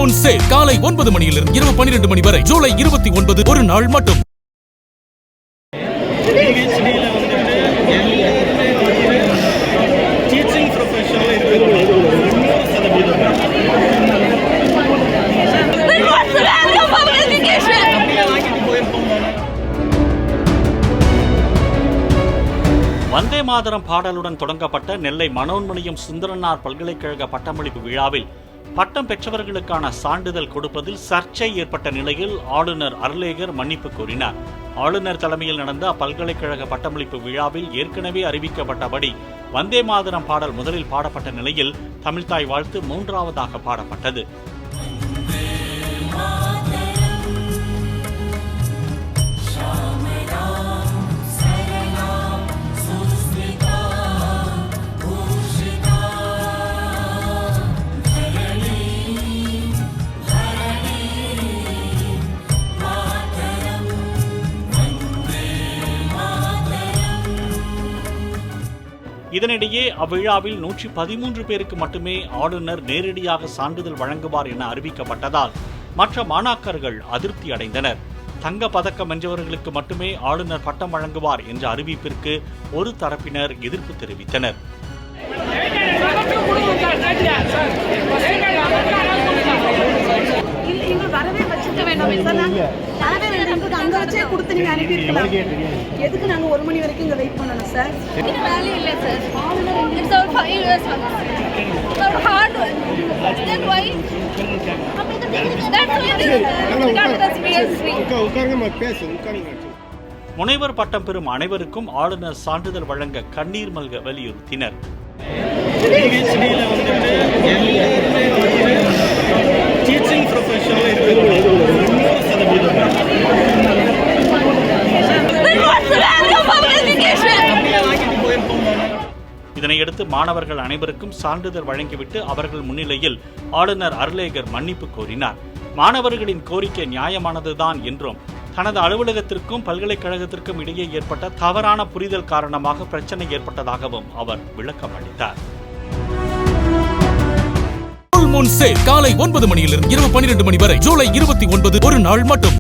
Moon sale காலை 9 மணியிலிருந்து இரவு 12 மணி வரை ஜூலை 29 ஒரு நாள் மட்டும். வந்தே மாதரம் பாடலுடன் தொடங்கப்பட்ட நெல்லை மனோன்மணியம் சுந்தரனார் பல்கலைக்கழக பட்டமளிப்பு விழாவில் பட்டம் பெற்றவர்களுக்கான சான்றிதழ் கொடுப்பதில் சர்ச்சை ஏற்பட்ட நிலையில் ஆளுநர் அருளேகர் மன்னிப்பு கோரினார். ஆளுநர் தலைமையில் நடந்த அப்பல்கலைக்கழக பட்டமளிப்பு விழாவில் ஏற்கனவே அறிவிக்கப்பட்டபடி வந்தே மாதரம் பாடல் முதலில் பாடப்பட்ட நிலையில் தமிழ்தாய் வாழ்த்து 3ஆவதாக பாடப்பட்டது. இதனிடையே அவ்விழாவில் 113 பேருக்கு மட்டுமே ஆளுநர் நேரடியாக சான்றிதழ் வழங்குவார் என அறிவிக்கப்பட்டதால் மற்ற மாணாக்கர்கள் அதிருப்தி அடைந்தனர். தங்க பதக்கம் வென்றவர்களுக்கு மட்டுமே ஆளுநர் பட்டம் வழங்குவார் என்ற அறிவிப்பிற்கு ஒரு தரப்பினர் எதிர்ப்பு தெரிவித்தனர். எதுக்கு நாங்க 1 மணி வரைக்கும் இங்க வெயிட் பண்ணணும் சார்? வேலை இல்ல sir. It's our 5 years our hard work. Then why? முனைவர் பட்டம் பெறும் அனைவருக்கும் ஆளுநர் சான்றிதழ் வழங்க கண்ணீர் மல்க வலியுறுத்தினர். இதனையடுத்து மாணவர்கள் அனைவருக்கும் சான்றிதழ் வழங்கிவிட்டு அவர்கள் முன்னிலையில் ஆளுநர் அருளேகர் மன்னிப்பு கோரினார். மாணவர்களின் கோரிக்கை நியாயமானதுதான் என்றும் தனது அலுவலகத்திற்கும் பல்கலைக்கழகத்திற்கும் இடையே ஏற்பட்ட தவறான புரிதல் காரணமாக பிரச்சனை ஏற்பட்டதாகவும் அவர் விளக்கம் அளித்தார். மூன் சேல் காலை 9 மணியிலிருந்து இரவு 12 மணி வரை ஜூலை 29 ஒரு நாள் மட்டும்.